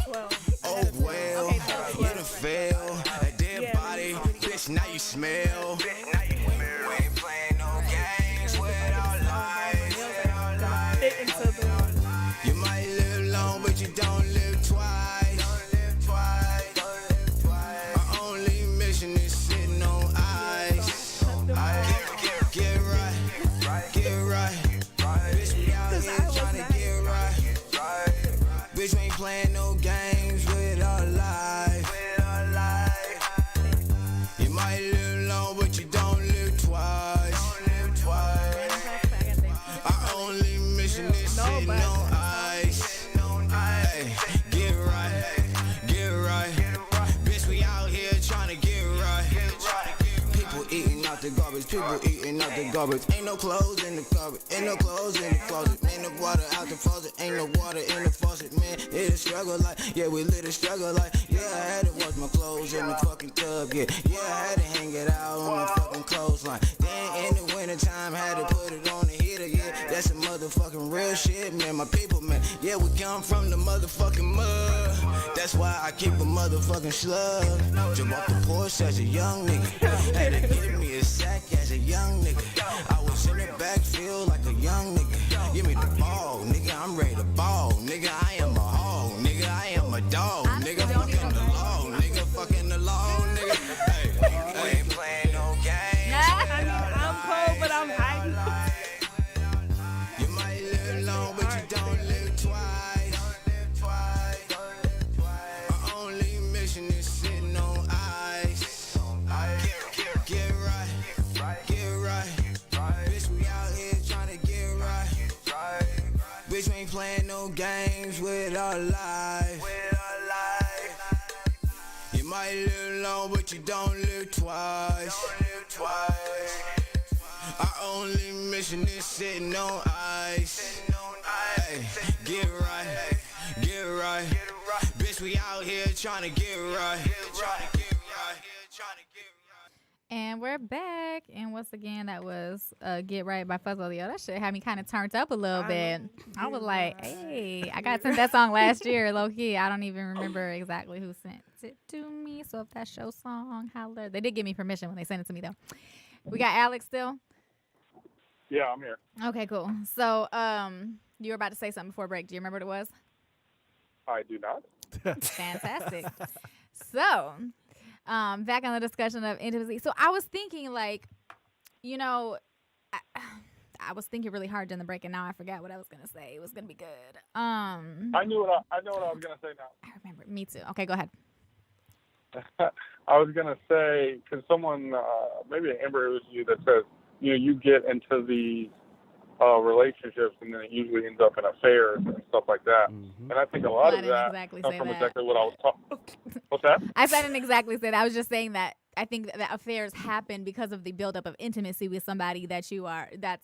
Oh well, you done fail. A dead body, bitch, now you smell. We ain't playing no games with our lives. You might live long, but you don't live twice. Our only mission is sitting on ice. Get right. Bitch, we out here trying to get right. Bitch, we ain't playing no games with our life. You might live long, but you don't live twice. garbage. People eating out the garbage. Ain't no clothes in the cupboard. Ain't no clothes in the closet. Ain't no water out the faucet. Ain't no water in the faucet. Man, it's a struggle like, yeah, we live a struggle like, yeah, I had to wash my clothes in the fucking tub. Yeah, I had to hang it out on the fucking clothesline. Then in the wintertime, had to put it on the heater. Yeah, that's a motherfucking real shit, man. My people, man. Yeah, we come from the motherfucking mud. That's why I keep a motherfucking slug. Jump off the porch as a young nigga. Had to give me a sack as a young nigga. I was in the backfield like a young nigga. Give me the ball, nigga. I'm ready to ball. Nigga, I am a hog. Nigga, I am a dog. Nigga, fucking the law. Nigga, fucking the law. Nigga, hey, I ain't playing no games. I'm cold, but I'm high. You might live long, but you don't live twice. Our only mission is sitting on ice. Get right. Bitch, we out here trying to get right. Bitch, we ain't playing no games with our life. You might live long, but you don't live twice. Our only mission is sitting on ice. Hey, get right. Bitch, we out here trying to get right. And we're back. And once again, that was Get Right by Fuzzle. Yo, that shit had me kind of turned up a little bit. I was like, hey, I got sent that song last year, low key. I don't even remember exactly who sent it to me. So if that's your song, holler. They did give me permission when they sent it to me, though. We got Alex still? Yeah, I'm here. Okay, cool. So you were about to say something before break. Do you remember what it was? I do not. Fantastic. So, back on the discussion of intimacy. So I was thinking, like, you know, I was thinking really hard during the break, and now I forgot what I was gonna say. It was gonna be good. I know what I was gonna say now. I remember. Me too. Okay, go ahead. I was gonna say, because someone, maybe Amber, it was you that says, you get into these relationships and then it usually ends up in affairs and stuff like that. Mm-hmm. And I think a lot of that comes from exactly what I was talking. What's that? I didn't exactly say that. I was just saying that I think that affairs happen because of the buildup of intimacy with somebody that you are. That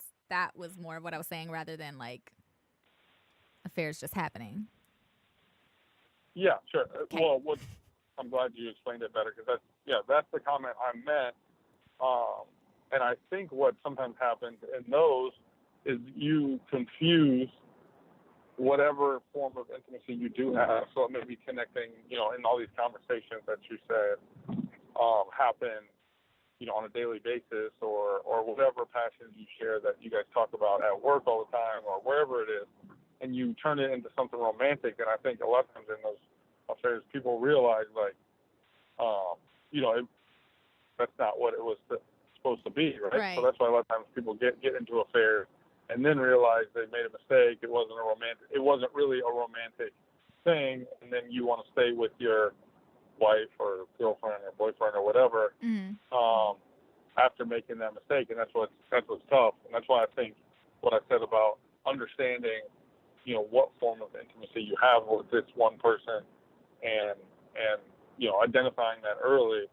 was more of what I was saying rather than like affairs just happening. Yeah, sure. Okay. Well, I'm glad you explained it better because that's the comment I meant. And I think what sometimes happens in those is you confuse whatever form of intimacy you do have. So it may be connecting, in all these conversations that you said happen, on a daily basis or whatever passions you share that you guys talk about at work all the time or wherever it is, and you turn it into something romantic. And I think a lot of times in those affairs, people realize that's not what it was supposed to be, right? So that's why a lot of times people get into affairs and then realize they made a mistake. It wasn't really a romantic thing, and then you want to stay with your wife or girlfriend or boyfriend or whatever after making that mistake, and that's what's tough. And that's why I think what I said about understanding, what form of intimacy you have with this one person, and identifying that early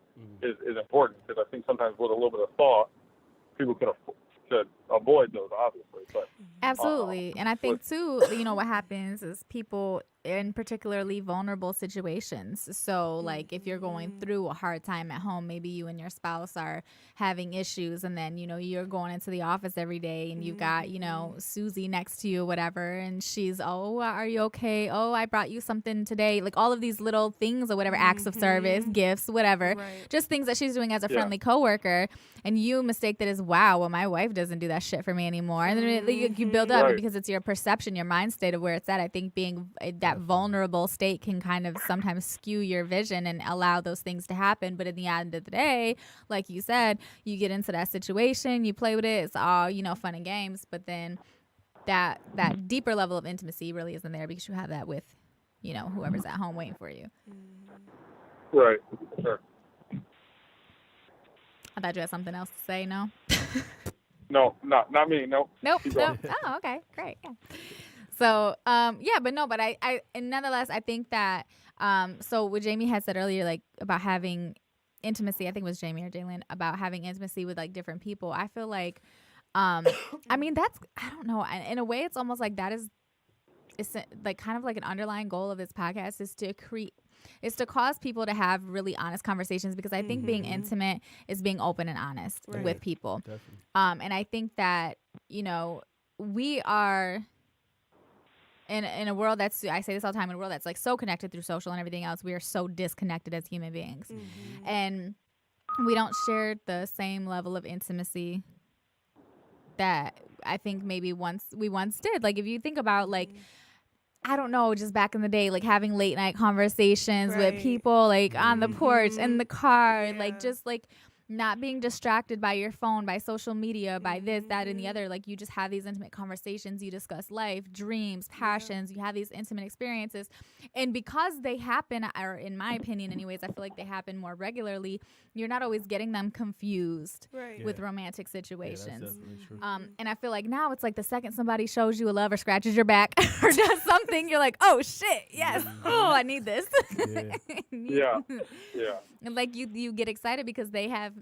is important, because I think sometimes with a little bit of thought, people could avoid those, obviously. But absolutely. And I think too, what happens is people in particularly vulnerable situations. So like if you're going through a hard time at home, maybe you and your spouse are having issues, and then, you're going into the office every day and you've got, Susie next to you, whatever, and she's, oh, are you okay? Oh, I brought you something today. Like all of these little things or whatever, acts of service, gifts, whatever, just things that she's doing as a friendly coworker. And you mistake that as, wow, well, my wife doesn't do that shit for me anymore. And then you build up because it's your perception, your mind state of where it's at. I think being that vulnerable state can kind of sometimes skew your vision and allow those things to happen. But at the end of the day, like you said, you get into that situation, you play with it, it's all, fun and games. But then that deeper level of intimacy really isn't there because you have that with, whoever's at home waiting for you. Right, sure. I thought you had something else to say, no? No, not me, nope. Nope. Oh, okay, great, yeah. So, but I and nonetheless, I think that, so what Jamie had said earlier, like about having intimacy. I think it was Jamie or Jalen about having intimacy with like different people. I feel like, I mean, that's, I don't know. In a way, it's almost like that is, it's like kind of like an underlying goal of this podcast is to create, is to cause people to have really honest conversations, because I think being intimate is being open and honest with people. Definitely. And I think that, you know, we are in a world that's, I say this all the time, in a world that's like so connected through social and everything else, we are so disconnected as human beings. And we don't share the same level of intimacy that I think maybe we once did. Like if you think about like, I don't know, just back in the day, like having late night conversations with people like on the porch, in the car, like just like not being distracted by your phone, by social media, by this, that, and the other. Like you just have these intimate conversations. You discuss life, dreams, passions. You have these intimate experiences. And because they happen, or in my opinion anyways, I feel like they happen more regularly, you're not always getting them confused with romantic situations. Yeah, that's definitely true. And I feel like now it's like the second somebody shows you a love or scratches your back or does something, you're like, oh shit, yes. Oh, I need this. Yeah. And like you get excited because they have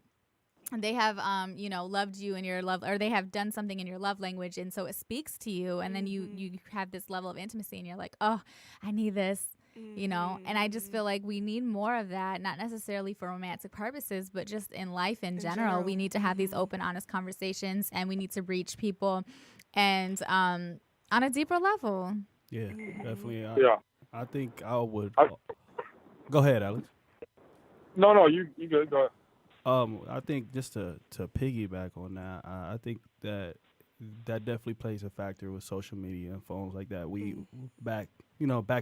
you know, loved you in your love, or they have done something in your love language, and so it speaks to you, and then you have this level of intimacy, and you're like, oh, I need this, you know. And I just feel like we need more of that, not necessarily for romantic purposes, but just in life in general. We need to have these open, honest conversations, and we need to reach people and on a deeper level. Yeah, definitely. I think I would. Go ahead, Alex. No, you good. Go ahead. I think just to piggyback on that, I think that definitely plays a factor with social media and phones like that. We back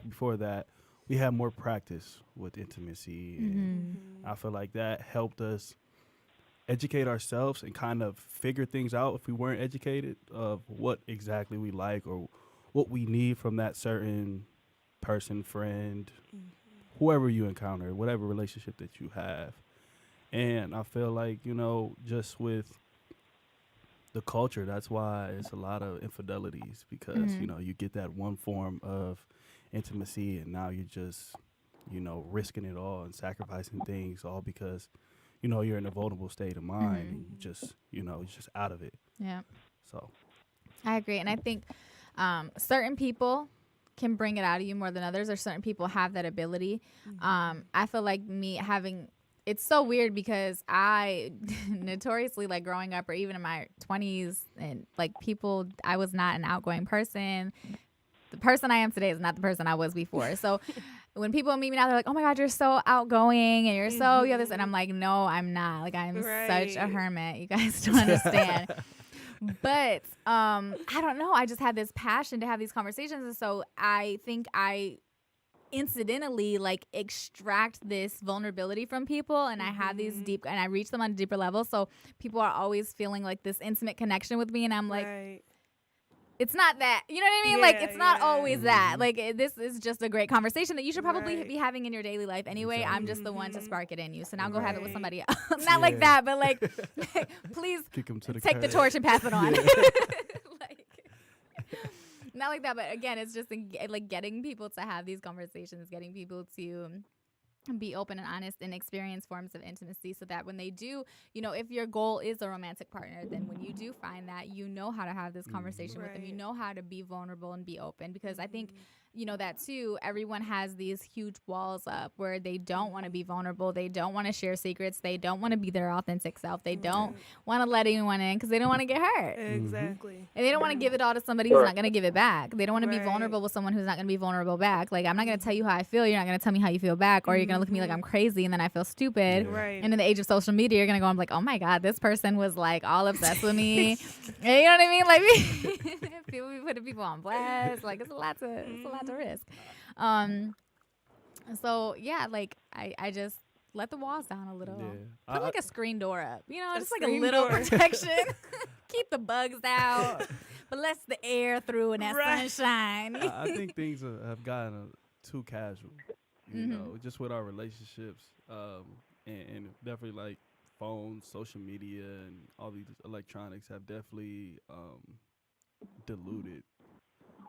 before that, we had more practice with intimacy, and I feel like that helped us educate ourselves and kind of figure things out if we weren't educated of what exactly we like or what we need from that certain person, friend, whoever you encounter, whatever relationship that you have. And I feel like, you know, just with the culture, that's why it's a lot of infidelities, because, you know, you get that one form of intimacy and now you're just, you know, risking it all and sacrificing things all because, you know, you're in a vulnerable state of mind and you just, you know, it's just out of it. Yeah. So I agree. And I think certain people can bring it out of you more than others, or certain people have that ability. I feel like it's so weird because I notoriously, like growing up or even in my 20s, and like I was not an outgoing person. The person I am today is not the person I was before. So when people meet me now, they're like, oh my God, you're so outgoing and you're so, you have this. And I'm like, no, I'm not. Like, I'm such a hermit. You guys don't understand. But I don't know. I just had this passion to have these conversations. And so I think I incidentally like extract this vulnerability from people, and I have these deep, and I reach them on a deeper level, so people are always feeling like this intimate connection with me, and I'm like, it's not that, you know what I mean? Like it's not always that. Like this is just a great conversation that you should probably be having in your daily life anyway. Exactly. I'm just the one to spark it in you, so now go have it with somebody else. Not like that, but like please take the torch and pass it on. Not like that, but again, it's just like getting people to have these conversations, getting people to be open and honest and experience forms of intimacy, so that when they do, you know, if your goal is a romantic partner, then when you do find that, you know how to have this conversation with them, you know how to be vulnerable and be open, because I think, you know, that too, everyone has these huge walls up where they don't want to be vulnerable, they don't want to share secrets, they don't want to be their authentic self, they don't want to let anyone in because they don't want to get hurt. Exactly. And they don't want to give it all to somebody who's not going to give it back. They don't want to be vulnerable with someone who's not going to be vulnerable back. Like, I'm not going to tell you how I feel, you're not going to tell me how you feel back, or you're going to look at me like I'm crazy and then I feel stupid. And in the age of social media, you're going to go, I'm like, oh my God, this person was like all obsessed with me. You know what I mean? Like, people be putting people on blast. Like, it's a lot to risk. So yeah, like I just let the walls down a little. Put like a screen door up, you know, just like a little protection. Keep the bugs out, but let the air through and that sunshine. I think things have gotten too casual, you know, just with our relationships, and definitely like phones, social media, and all these electronics have definitely diluted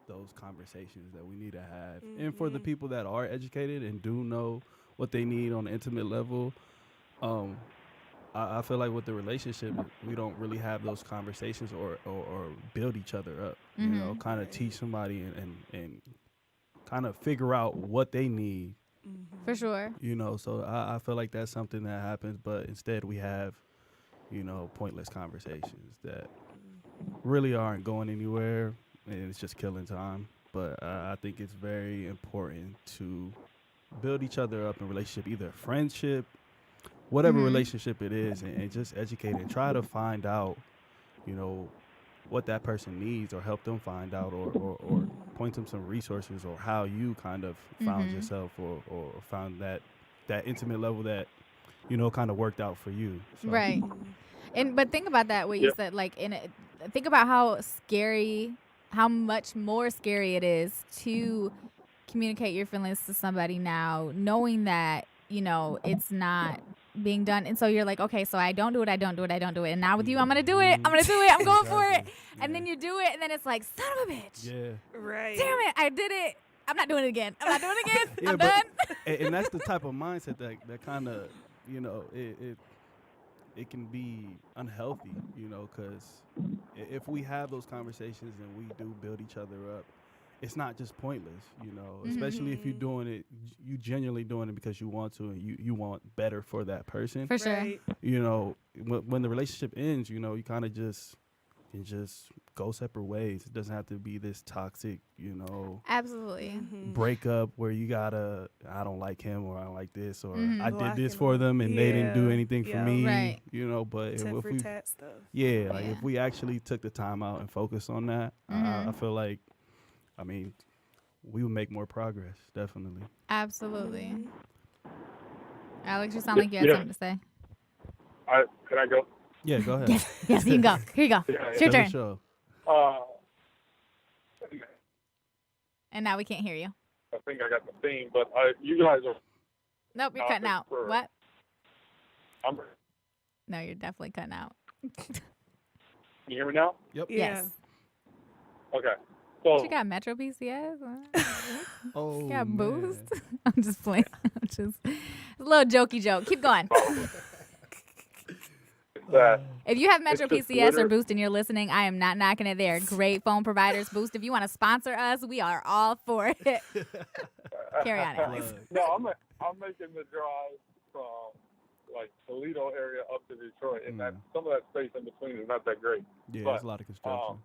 those conversations that we need to have. And for the people that are educated and do know what they need on an intimate level, I feel like with the relationship, we don't really have those conversations or build each other up. You know, kind of teach somebody and kind of figure out what they need. For sure. You know, so I feel like that's something that happens, but instead we have, you know, pointless conversations that really aren't going anywhere, and it's just killing time. But I think it's very important to build each other up in relationship, either friendship, whatever relationship it is, and just educate and try to find out, you know, what that person needs, or help them find out, or point them some resources, or how you kind of found yourself or found that intimate level that, you know, kind of worked out for you. So. Right. But think about that, what you said, like, think about how much more scary it is to communicate your feelings to somebody now, knowing that, you know, it's not being done. And so you're like, okay, so I don't do it. And now with you, I'm going to do it. I'm going for it. And then you do it. And then it's like, son of a bitch. Yeah. Right. Damn it. I did it. I'm not doing it again. I'm Yeah, done. And that's the type of mindset that kind of, you know, it can be unhealthy, you know, because if we have those conversations and we do build each other up, it's not just pointless, you know, especially if you're doing it, you genuinely doing it because you want to, and you want better for that person. For sure. Right. You know, when the relationship ends, you know, you kind of can just go separate ways. It doesn't have to be this toxic, you know, Absolutely. breakup where you gotta, I don't like him, or I don't like this, or I did Locking this for them and they didn't do Yeah. anything for Yeah. me, Right. you know. But Tit if for we, tat stuff. like if we actually took the time out and focused on that, I feel like, I mean, we would make more progress, definitely. Absolutely. Alex, you sound like you had something to say. Can I go? Yeah, go ahead. Yes, you can go. Here you go. Yeah, It's your Tell the turn. show. And now we can't hear you. I think I got the theme, but you guys are. Nope, you're cutting out. for- What? I'm. No, you're definitely cutting out. Can you hear me now? Yep. Yeah. Yes. Okay. So She got Metro PCS? Oh, She got man. Boost? I'm just playing. It's a little jokey joke. Keep going. that If you have Metro just PCS or liter- Boost and you're listening, I am not knocking it there. Great phone providers. Boost, if you want to sponsor us, we are all for it. Carry on, Alex. no, I'm making the drive from like Toledo area up to Detroit, and that some of that space in between is not that great. Yeah, But, there's a lot of construction.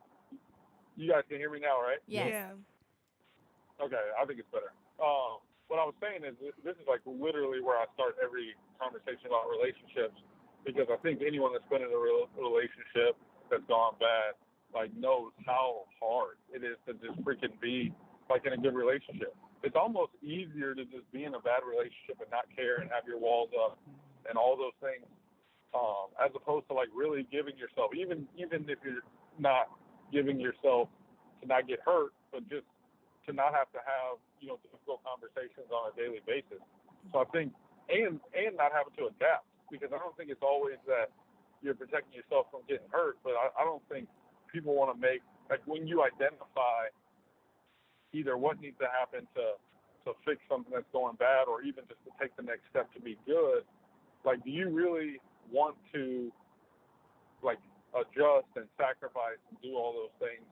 You guys can hear me now, right? Yes. Yeah. Okay, I think it's better. What I was saying is this is like literally where I start every conversation about relationships, because I think anyone that's been in a relationship that's gone bad, like, knows how hard it is to just freaking be like in a good relationship. It's almost easier to just be in a bad relationship and not care and have your walls up and all those things, as opposed to like really giving yourself, even if you're not giving yourself to not get hurt, but just to not have to have, you know, difficult conversations on a daily basis. So I think, and not having to adapt, because I don't think it's always that you're protecting yourself from getting hurt, but I don't think people want to make, like, when you identify either what needs to happen to fix something that's going bad, or even just to take the next step to be good, like, do you really want to, like, adjust and sacrifice and do all those things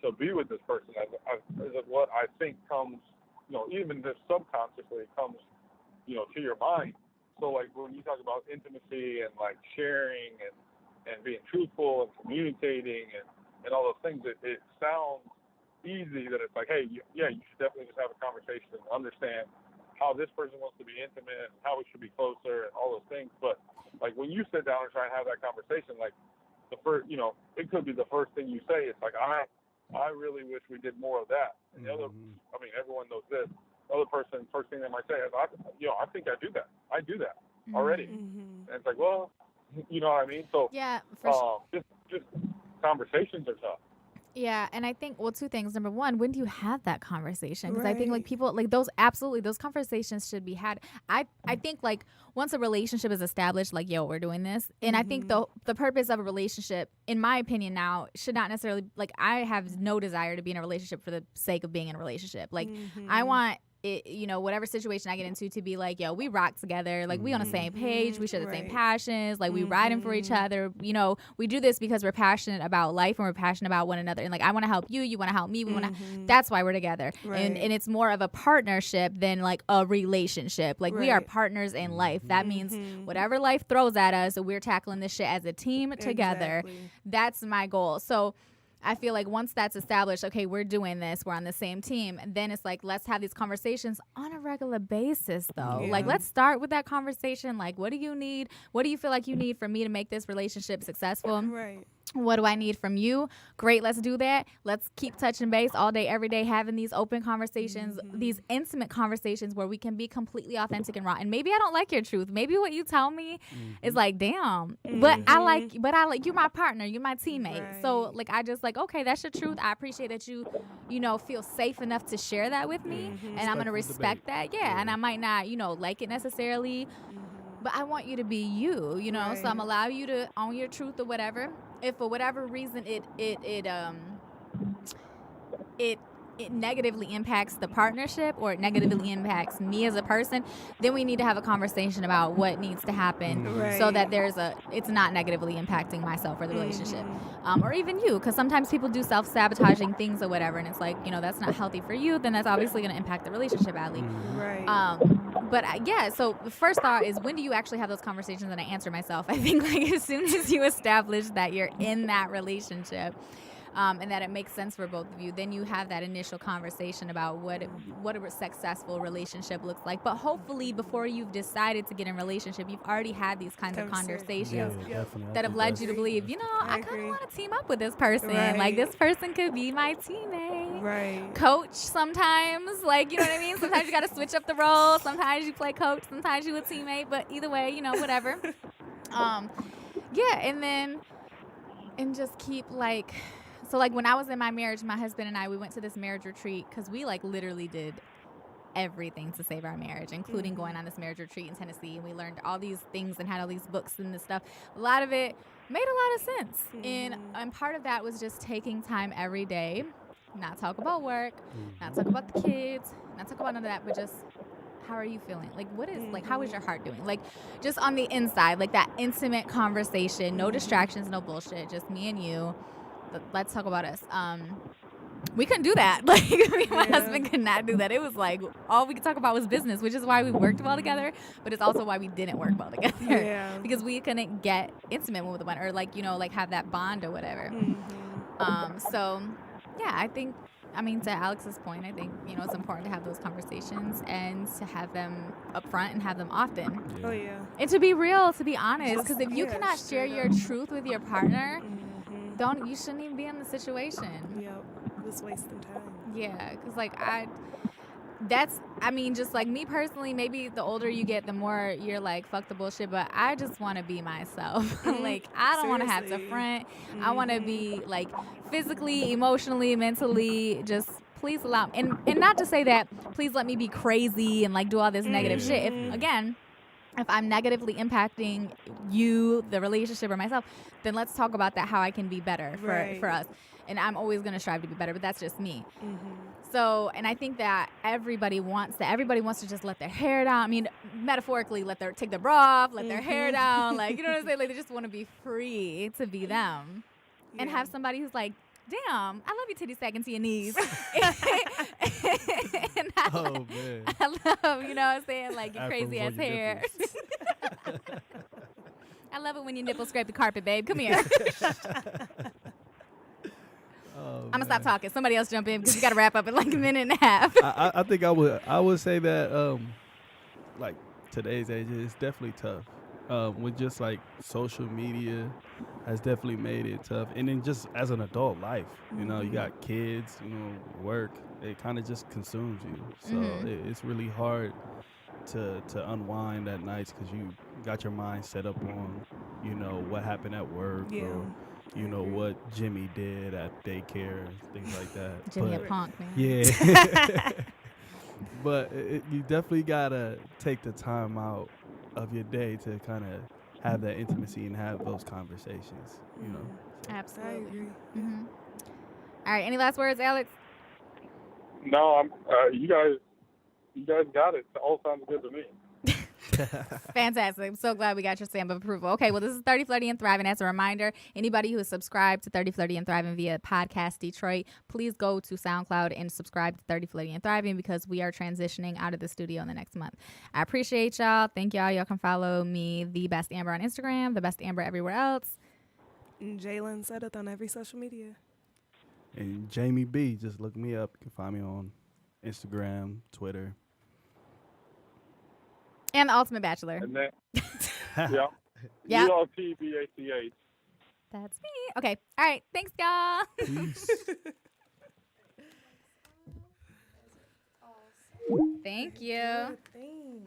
to be with this person? As what I think comes, you know, even just subconsciously comes, you know, to your mind. So, like, when you talk about intimacy and, like, sharing and being truthful and communicating and all those things, it sounds easy that it's like, hey, you should definitely just have a conversation and understand how this person wants to be intimate and how we should be closer and all those things. But, like, when you sit down and try and have that conversation, like, the first, you know, it could be the first thing you say. It's like, I really wish we did more of that. And the other, I mean, everyone knows this. The other person, first thing they might say is, I think I do that. I do that already. And it's like, well, you know what I mean? So, Yeah, for sure. just conversations are tough. Yeah, and I think, well, two things. Number one, when do you have that conversation? Because I think, like, Right. people, like, those conversations should be had. I think, like, once a relationship is established, like, yo, we're doing this. And I think the purpose of a relationship, in my opinion now, should not necessarily, like, I have no desire to be in a relationship for the sake of being in a relationship. Like, I want it, whatever situation I get into, to be like, yo, we rock together. Like, we on the same page. We share the same passions. Like, we riding for each other. We do this because we're passionate about life and we're passionate about one another. And like, I want to help you. You want to help me. We want to. That's why we're together. Right. And it's more of a partnership than like a relationship. Like, we are partners in life. That means whatever life throws at us, we're tackling this shit as a team together. Exactly. That's my goal. So I feel like once that's established, okay, we're doing this, we're on the same team, and then it's like, let's have these conversations on a regular basis, though. Yeah. Like, let's start with that conversation. Like, what do you need? What do you feel like you need for me to make this relationship successful? Right. What do I need from you? Great, let's do that. Let's keep touching base all day, every day, having these open conversations, these intimate conversations where we can be completely authentic and raw. And maybe I don't like your truth. Maybe what you tell me is like, damn. But I like you're my partner, you're my teammate. Right. So like, I just like, okay, that's your truth. I appreciate that you feel safe enough to share that with me, and I'm gonna respect that. Yeah, and I might not like it necessarily. But I want you to be you, right. So I'm allow you to own your truth or whatever. If for whatever reason it negatively impacts the partnership or it negatively impacts me as a person, then we need to have a conversation about what needs to happen so that it's not negatively impacting myself or the relationship, or even you, because sometimes people do self-sabotaging things or whatever, and it's like, that's not healthy for you, then that's obviously going to impact the relationship badly. Right. But so the first thought is, when do you actually have those conversations? And I answer myself, I think like as soon as you establish that you're in that relationship, and that it makes sense for both of you, then you have that initial conversation about what a successful relationship looks like. But hopefully before you've decided to get in a relationship, you've already had these kinds of conversations that have led you to believe, I kind of want to team up with this person. Right. Like, this person could be my teammate. Right. Coach sometimes, like, you know what I mean? Sometimes you got to switch up the roles. Sometimes you play coach. Sometimes you a teammate. But either way, whatever. And just keep like... So, like, when I was in my marriage, my husband and I, we went to this marriage retreat because we, like, literally did everything to save our marriage, including going on this marriage retreat in Tennessee. And we learned all these things and had all these books and this stuff. A lot of it made a lot of sense. And part of that was just taking time every day, not talk about work, not talk about the kids, not talk about none of that, but just... how are you feeling? Like, how is your heart doing? Like, just on the inside, like that intimate conversation, no distractions, no bullshit, just me and you. Let's talk about us. We couldn't do that. Like, me and my husband could not do that. It was like, all we could talk about was business, which is why we worked well together, but it's also why we didn't work well together. Yeah. Because we couldn't get intimate with one, or like, like have that bond or whatever. So, yeah, I think, to Alex's point, I think, it's important to have those conversations and to have them up front and have them often. Yeah. Oh, yeah. And to be real, to be honest, because if you cannot share your truth with your partner, you shouldn't even be in the situation. Yep, just wasting time. Yeah, because like just like me personally, maybe the older you get, the more you're like, fuck the bullshit, but I just want to be myself. Like, I don't want to have to front. I want to be like physically, emotionally, mentally, just please allow me. And not to say that, please let me be crazy and like do all this negative shit. If I'm negatively impacting you, the relationship, or myself, then let's talk about that, how I can be better for us. And I'm always going to strive to be better, but that's just me. So, and I think that everybody wants that. Everybody wants to just let their hair down. Metaphorically, take their bra off, let their hair down. Like, you know what I'm saying? Like, they just want to be free to be them. And have somebody who's like, damn, I love your titties sagging to your knees. And oh, man. I love, you know what I'm saying? Like, your crazy ass hair. I love it when your nipples scrape the carpet, babe. Come here. I'm going to stop talking. Somebody else jump in because we got to wrap up in like a minute and a half. I think I would say that, like, today's age is definitely tough. With just like social media has definitely made it tough. And then just as an adult life, you got kids, work, it kind of just consumes you. So it's really hard to unwind at nights because you got your mind set up on, what happened at work or, what Jimmy did at daycare, things like that. Jimmy a punk, man. Yeah. But you definitely got to take the time out of your day to kind of have that intimacy and have those conversations, Absolutely. All right. Any last words, Alex? No, you You guys got it. It all sounds good to me. Fantastic. I'm so glad we got your stamp of approval. Okay, well, this is 30, Flirty, and Thriving. As a reminder, anybody who is subscribed to 30, Flirty, and Thriving via Podcast Detroit, please go to SoundCloud and subscribe to 30, Flirty, and Thriving because we are transitioning out of the studio in the next month. I appreciate y'all. Thank y'all. Y'all can follow me, The Best Amber, on Instagram, The Best Amber everywhere else. And Jalen said it on every social media. And Jamie B, just look me up. You can find me on Instagram, Twitter. And The Ultimate Bachelor. And then, yeah. Yeah. ULTBACH. That's me. Okay. All right. Thanks, y'all. Peace. Thank you. Good thing.